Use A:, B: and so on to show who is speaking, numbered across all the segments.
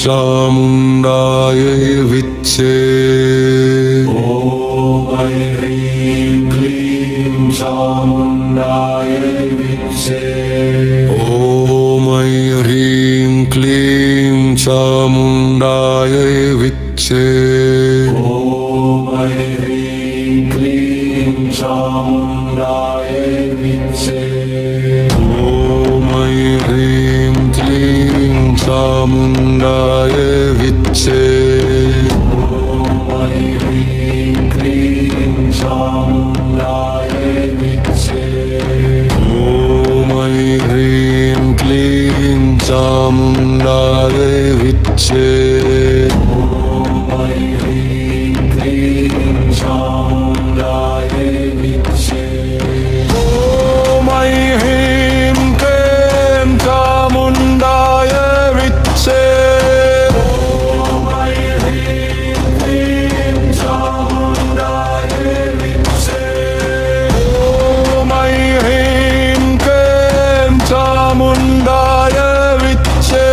A: சாமுண்டாயை விச்சே.
B: ஓம் I'm க்ளீம் சாமுண்டாயை விச்சே.
A: ஓம் I'm க்ளீம் சாமுண்டாயை விச்சே.
B: ஓம் I'm க்ளீம் சாமுண்டாயை விச்சே.
A: ஓம் ஐம் க்ளீம் சாமுண்டாயை விச்சே.
B: ஓம் ஐம் க்ளீம் சாமுண்டாயை விச்சே.
A: ஓம் ஐம் க்ளீம் சாமுண்டாயை விச்சே.
B: ஓம் ஐம் க்ளீம் சாமுண்டாயை விச்சே.
A: ஓம் ஐம் க்ளீம் சாமுண்டாயை விச்சே.
B: ஓம் ஐம் க்ளீம் சாமுண்டாயை விச்சே.
A: ஓம் ஐம் க்ளீம் சாமுண்டாயை விச்சே.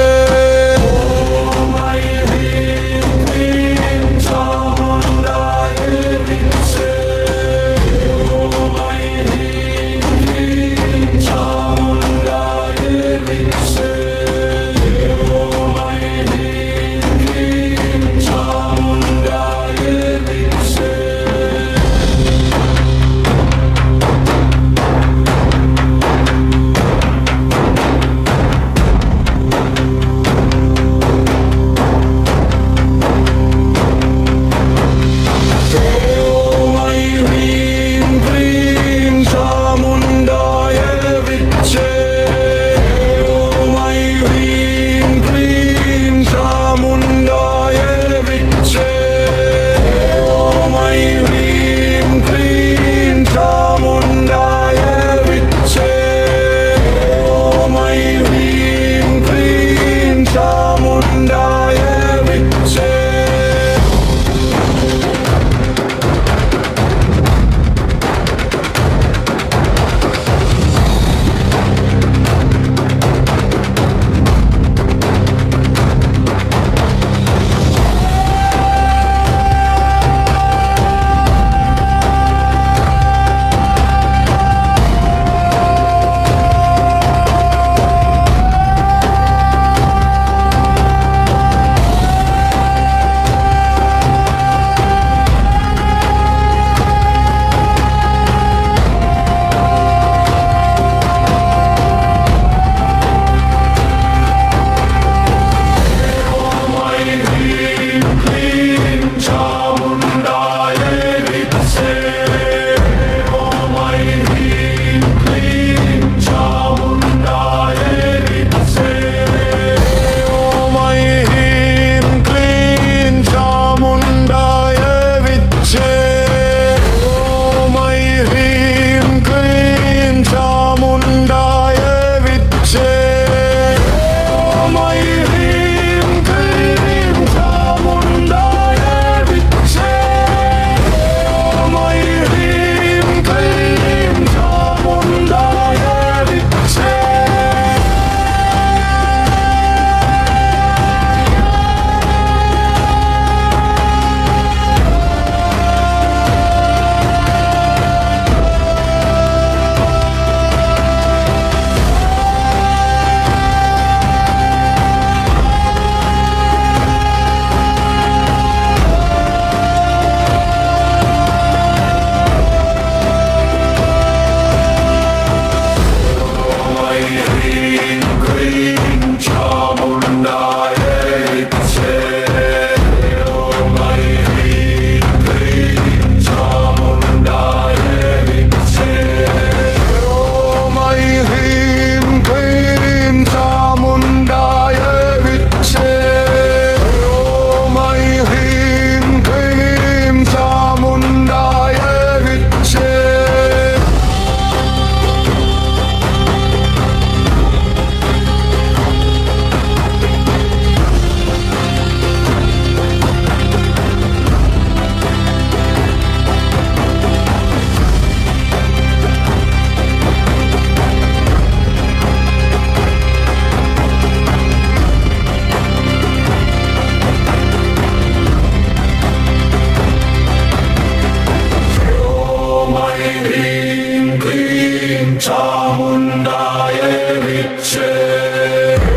B: चामुण्डाय विच्चे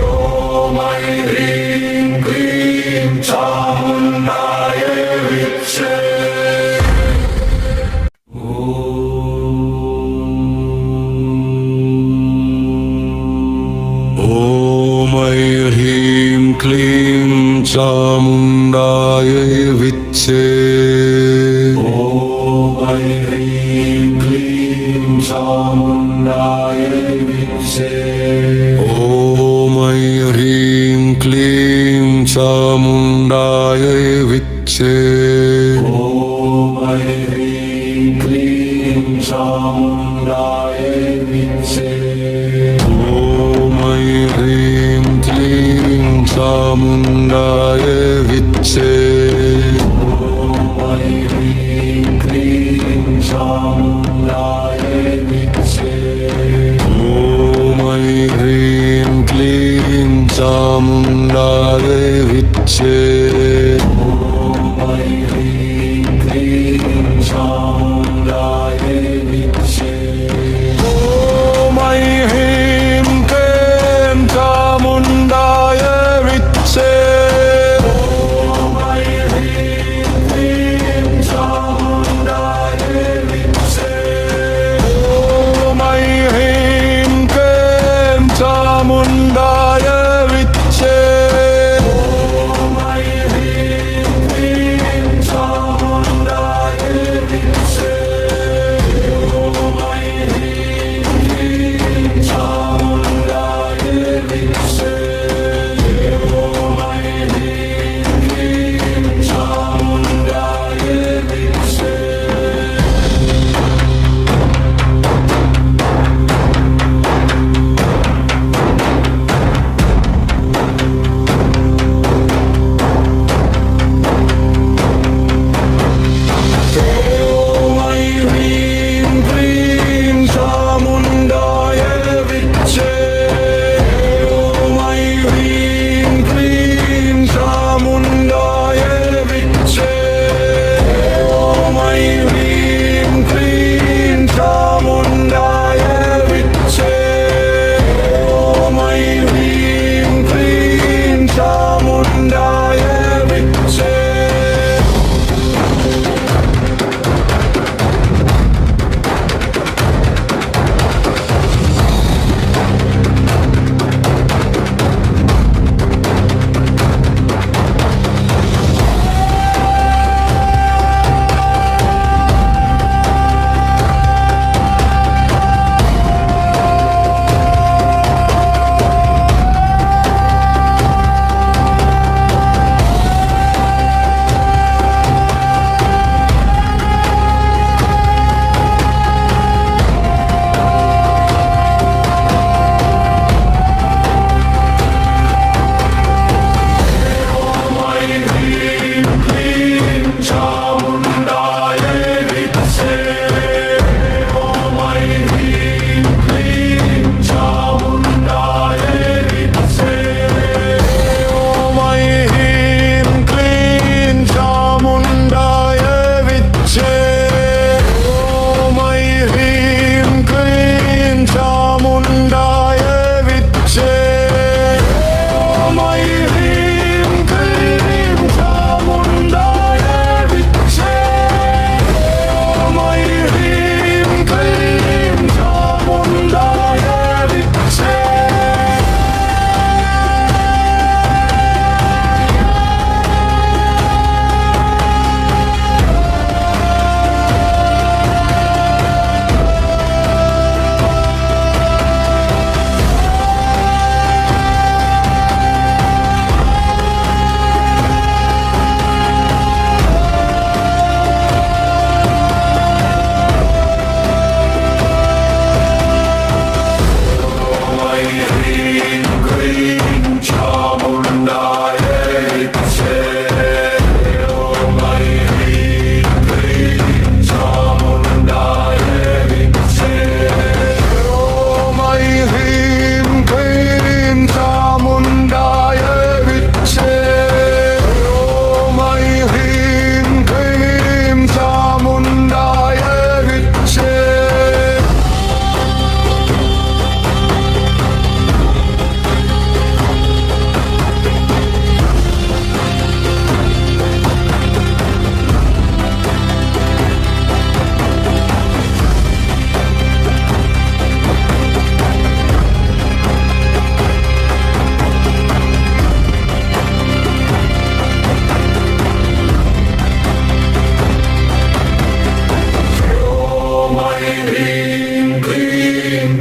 B: ॐ ऐं ह्रीं क्लीं चामुण्डाय विच्चे
A: ॐ ऐं ह्रीं क्लीं चामुण्डाय विच्चे
B: ॐ ऐं ह्रीं क्लीं चामुण्डाय विच्चे
A: ॐ ऐं ह्रीं क्लीं चामुण्डाय विच्चे
B: ॐ ऐं ह्रीं क्लीं चामुण्डाय विच्चे
A: ॐ ऐं ह्रीं क्लीं चामुण्डाय विच्चे
B: ॐ ऐं ह्रीं क्लीं चामुण्डाय विच्चे
A: ॐ ऐं ह्रीं क्लीं चामुण्डाय विच्चे
B: ॐ ऐं ह्रीं क्लीं चामुण्डाय विच्चे
A: ॐ ऐं ह्रीं क्लीं चामुण्डाय विच्चे
B: ॐ ऐं ह्रीं क्लीं चामुण्डाय विच्चे
A: ॐ ऐं ह्रीं क्लीं चामुण्डाय विच्चे
B: ॐ ऐं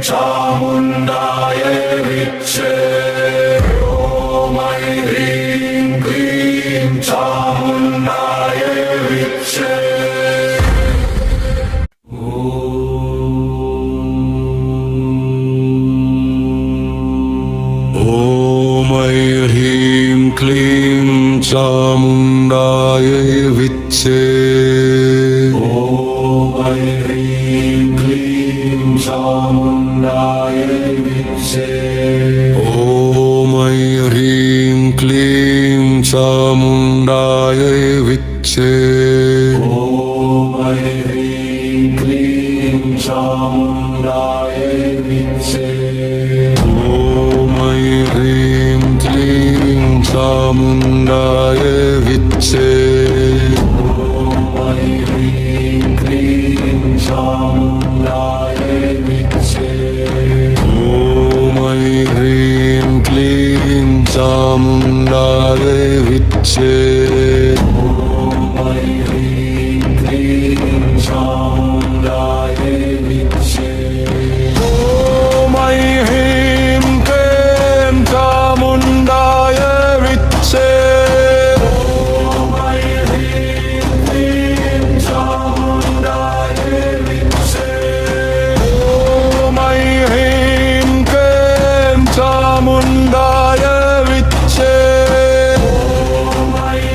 B: चामुण्डाय विच्चे ॐ ऐं ह्रीं क्लीं चामुण्डाय विच्चे
A: ॐ ऐं ह्रीं क्लीं चामुण्डाय विच्चे
B: ॐ ऐं ह्रीं क्लीं चामुण्डाय विच्चे
A: ॐ ऐं ह्रीं क्लीं चामुण्डाय विच्चे
B: ॐ ऐं ह्रीं क्लीं चामुण्डाय विच्चे
A: ॐ ऐं ह्रीं क्लीं चामुण्डाय विच्चे
B: ॐ ऐं ह्रीं क्लीं चामुण्डाय विच्चे
A: ॐ ऐं ह्रीं क्लीं चामुण्डाय विच्चे
B: ॐ ऐं ह्रीं क्लीं चामुण्डाय विच्चे
A: ॐ ऐं ह्रीं क्लीं चामुण्डाय विच्चे
B: ॐ ऐं ह्रीं क्लीं चामुण्डाय विच्चे
A: ॐ ऐं ह्रीं क्लीं चामुण्डाय विच्चे
B: ॐ ऐं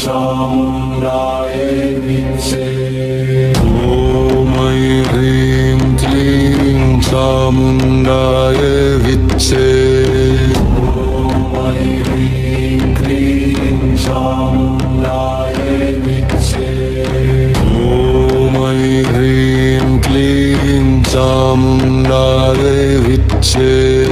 B: चामुण्डाय विद्महे
A: ॐ ह्रीं क्लीं चामुण्डाय विद्महे
B: ॐ ह्रीं क्लीं चामुण्डाय विद्महे
A: ॐ ह्रीं क्लीं चामुण्डाय विद्महे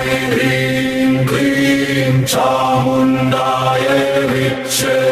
B: ह्रीं क्लीं चामुण्डाय विद्महे